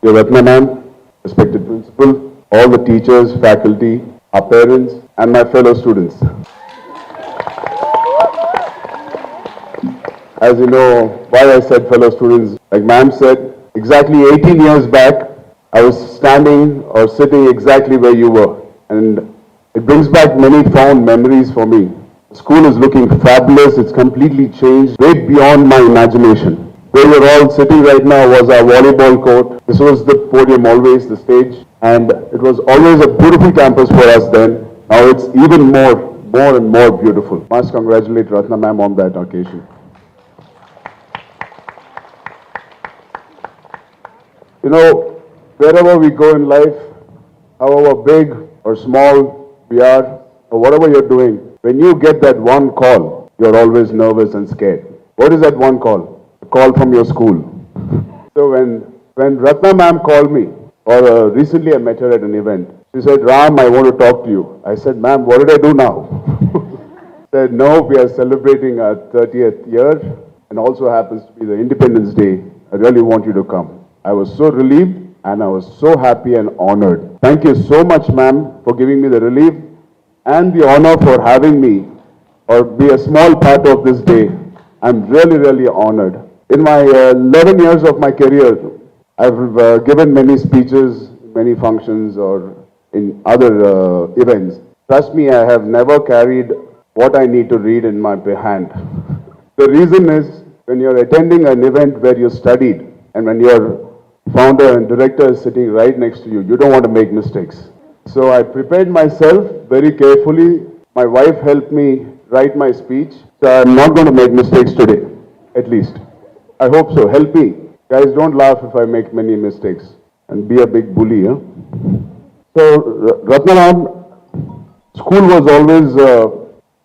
Your Ratna ma'am, respected principal, all the teachers, faculty, our parents, and my fellow students. As you know, why I said fellow students, like ma'am said, exactly 18 years back, I was standing or sitting exactly where you were. And it brings back many fond memories for me. The school is looking fabulous. It's completely changed, way beyond my imagination. Where you're all sitting right now was our volleyball court. This was the podium always, the stage. And it was always a beautiful campus for us then. Now it's even more and more beautiful. Must congratulate Ratna ma'am on that occasion. You know, wherever we go in life, however big or small we are, or whatever you're doing, when you get that one call, you're always nervous and scared. What is that one call? A call from your school. So when Ratna ma'am called me, or recently I met her at an event, she said, Ram, I want to talk to you. I said, ma'am, what did I do now? Said, no, we are celebrating our 30th year, and also happens to be the Independence Day. I really want you to come. I was so relieved and I was so happy and honored. Thank you so much, ma'am, for giving me the relief and the honor for having me or be a small part of this day. I'm really honored. In my 11 years of my career, I've given many speeches, many functions or in other events. Trust me, I have never carried what I need to read in my hand. The reason is when you're attending an event where you studied and when your founder and director is sitting right next to you, you don't want to make mistakes. So I prepared myself very carefully. My wife helped me write my speech. So I'm not going to make mistakes today, at least. I hope so. Help me. Guys, don't laugh if I make many mistakes and be a big bully. Huh? So Ratnaram, school was always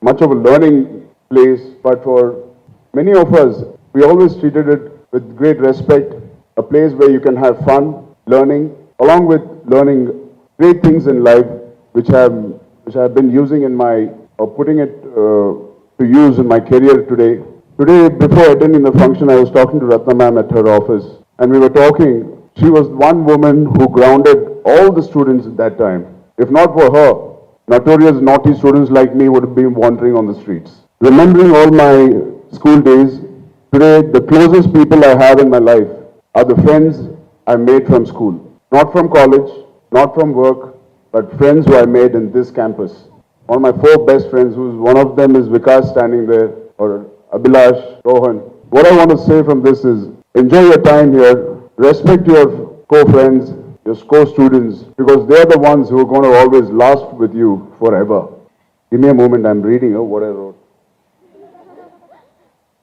much of a learning place, but for many of us, we always treated it with great respect. A place where you can have fun, learning, along with learning great things in life, which I've been using in my, or putting it to use in my career today. Today, before attending the function, I was talking to Ratna ma'am at her office, and we were talking. She was one woman who grounded all the students at that time. If not for her, notorious naughty students like me would have been wandering on the streets. Remembering all my school days, today the closest people I have in my life are the friends I made from school. Not from college, not from work, but friends who I made in this campus. One of my 4 best friends, one of them is Vikas standing there, or Abhilash, Rohan. What I want to say from this is, enjoy your time here, respect your co-friends, your co-students, because they're the ones who are going to always last with you forever. Give me a moment, I'm reading what I wrote.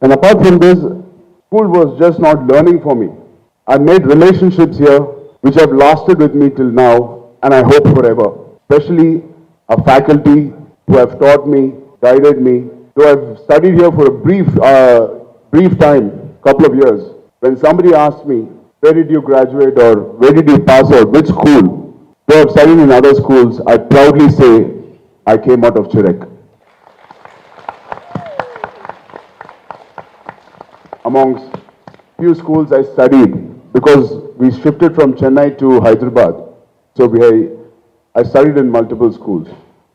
And apart from this, school was just not learning for me. I made relationships here which have lasted with me till now and I hope forever. Especially our faculty who have taught me, guided me, who have studied here for a brief time, couple of years. When somebody asks me, where did you graduate or where did you pass out, which school? Though I've studied in other schools, I proudly say I came out of Chirek. Amongst few schools I studied, because we shifted from Chennai to Hyderabad. So I studied in multiple schools.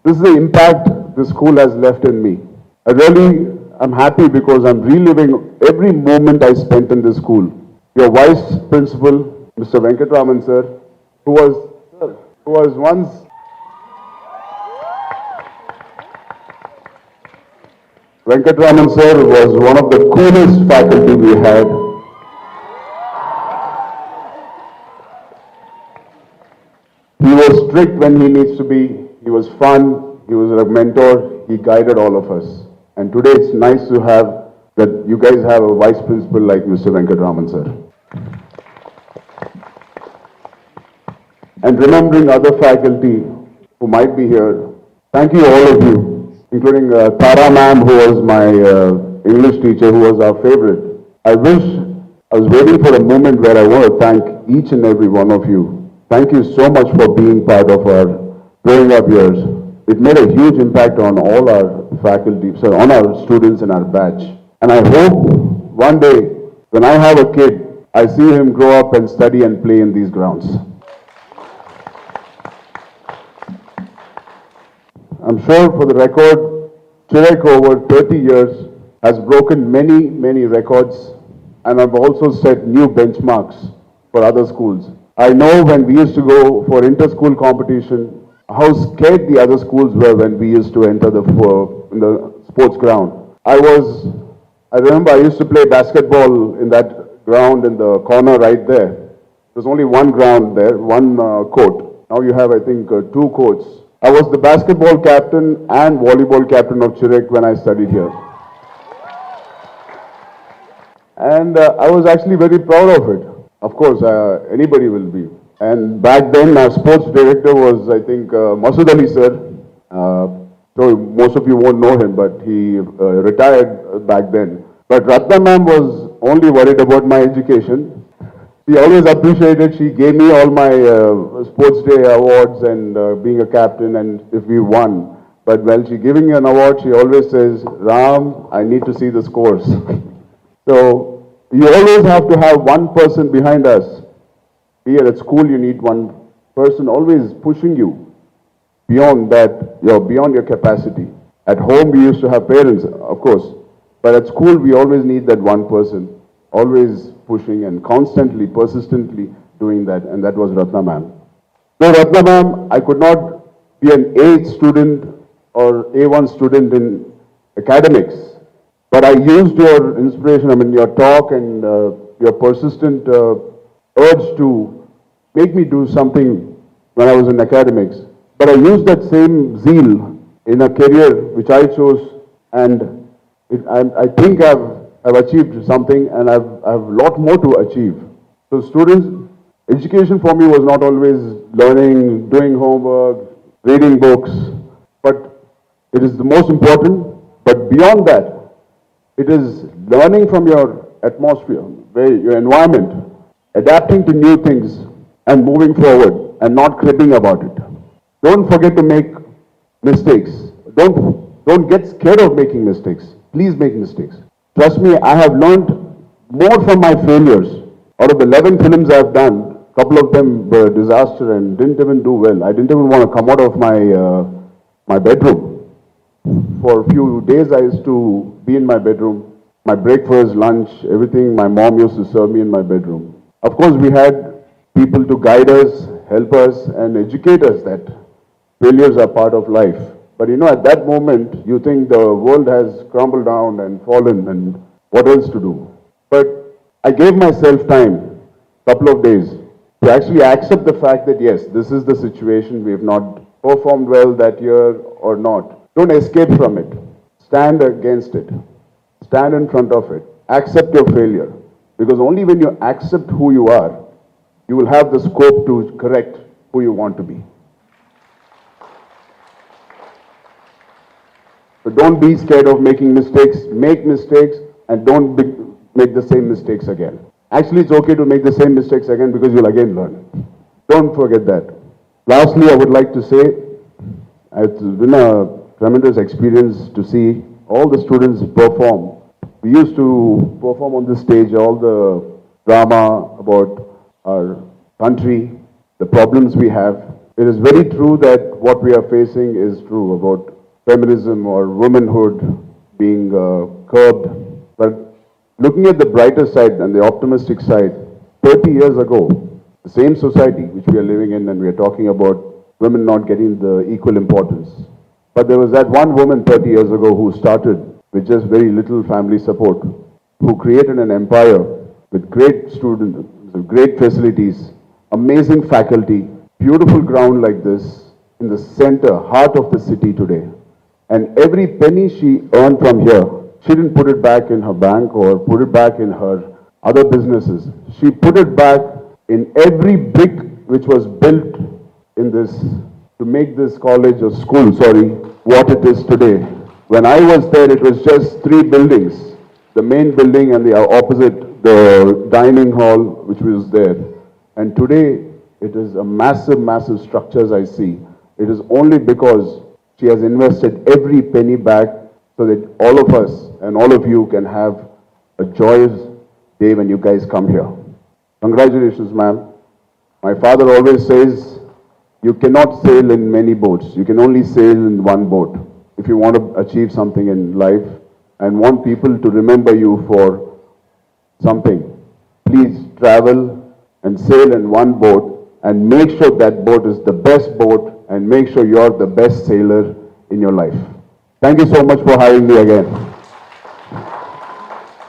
This is the impact the school has left in me. I'm happy because I'm reliving every moment I spent in this school. Your vice principal, Mr. Venkatraman sir, who was once Venkatraman sir was one of the coolest faculty we had. He was strict when he needs to be. He was fun. He was a mentor. He guided all of us. And today it's nice to have that you guys have a vice principal like Mr. Venkatraman sir. And remembering other faculty who might be here, thank you all of you, including Tara ma'am, who was my English teacher, who was our favorite. I was waiting for a moment where I want to thank each and every one of you. Thank you so much for being part of our growing up years. It made a huge impact on all our faculty, on our students in our batch. And I hope one day, when I have a kid, I see him grow up and study and play in these grounds. I'm sure for the record, Chirek over 30 years has broken many, many records and have also set new benchmarks for other schools. I know when we used to go for inter-school competition, how scared the other schools were when we used to enter in the sports ground. I remember I used to play basketball in that ground in the corner right there. There's only one ground there, one court. Now you have, I think, two courts. I was the basketball captain and volleyball captain of Chirek when I studied here. And I was actually very proud of it. Of course, anybody will be. And back then, our sports director was, I think, Masood Ali sir. So most of you won't know him, but he retired back then. But Ratna ma'am was only worried about my education. She always appreciated, she gave me all my sports day awards and being a captain and if we won. But when she giving me an award, she always says, Ram, I need to see the scores. So you always have to have one person behind us. Be it at school, you need one person always pushing you beyond that, beyond your capacity. At home, we used to have parents, of course. But at school, we always need that one person, always pushing and constantly, persistently doing that. And that was Ratna ma'am. So Ratna ma'am, I could not be an A student or A1 student in academics. But I used your inspiration, your talk and your persistent urge to make me do something when I was in academics. But I used that same zeal in a career which I chose, and I think I've achieved something, and I've a lot more to achieve. So students, education for me was not always learning, doing homework, reading books, but it is the most important. But beyond that, it is learning from your atmosphere, your environment, adapting to new things and moving forward and not cribbing about it. Don't forget to make mistakes. Don't get scared of making mistakes. Please make mistakes. Trust me, I have learned more from my failures. Out of the 11 films I've done, a couple of them were a disaster and didn't even do well. I didn't even want to come out of my bedroom. For a few days, I used to be in my bedroom. My breakfast, lunch, everything, my mom used to serve me in my bedroom. Of course, we had people to guide us, help us, and educate us that failures are part of life. But at that moment, you think the world has crumbled down and fallen, and what else to do? But I gave myself time, couple of days, to actually accept the fact that yes, this is the situation, we have not performed well that year or not. Don't escape from it. Stand against it. Stand in front of it. Accept your failure. Because only when you accept who you are, you will have the scope to correct who you want to be. So don't be scared of making mistakes. Make mistakes and don't make the same mistakes again. Actually, it's okay to make the same mistakes again because you'll again learn. Don't forget that. Lastly, I would like to say, it's been a tremendous experience to see all the students perform. We used to perform on this stage all the drama about our country, the problems we have. It is very true that what we are facing is true about feminism or womanhood being curbed. But looking at the brighter side and the optimistic side, 30 years ago, the same society which we are living in, and we are talking about women not getting the equal importance. But there was that one woman 30 years ago who started with just very little family support, who created an empire with great students, great facilities, amazing faculty, beautiful ground like this in the center, heart of the city today. And every penny she earned from here, she didn't put it back in her bank or put it back in her other businesses. She put it back in every brick which was built in this, to make this college or school, what it is today. When I was there, it was just 3 buildings. The main building and the opposite, the dining hall, which was there. And today, it is a massive, massive structures I see. It is only because she has invested every penny back so that all of us and all of you can have a joyous day when you guys come here. Congratulations, ma'am. My father always says, you cannot sail in many boats. You can only sail in one boat. If you want to achieve something in life and want people to remember you for something, please travel and sail in one boat and make sure that boat is the best boat and make sure you're the best sailor in your life. Thank you so much for having me again.